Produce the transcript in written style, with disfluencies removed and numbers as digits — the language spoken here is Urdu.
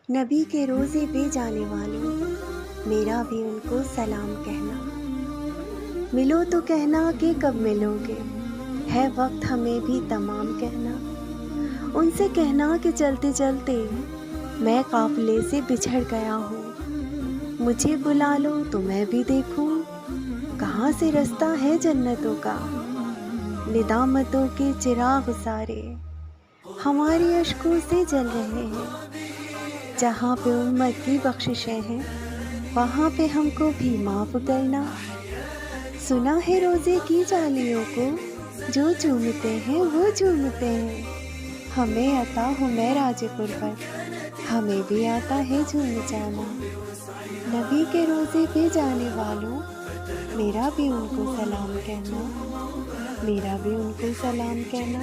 نبی کے روزے پہ جانے والوں، میرا بھی ان کو سلام کہنا۔ ملو تو کہنا کہ کب ملو گے، ہے وقت ہمیں بھی تمام کہنا۔ ان سے کہنا کہ چلتے چلتے میں قافلے سے بچھڑ گیا ہوں، مجھے بلا لو تو میں بھی دیکھوں کہاں سے رستہ ہے جنتوں کا۔ ندامتوں کے چراغ سارے ہماری اشکوں سے جل رہے ہیں، جہاں پہ امت کی بخششیں ہیں وہاں پہ ہم کو بھی معاف کرنا۔ سنا ہے روزے کی جالیوں کو جو چومتے ہیں وہ جھومتے ہیں، ہمیں عطا ہو معراج قربت، ہمیں بھی آتا ہے جھوم جانا۔ نبی کے روزے پہ جانے والوں، میرا بھی ان کو سلام کہنا، میرا بھی ان کو سلام کہنا۔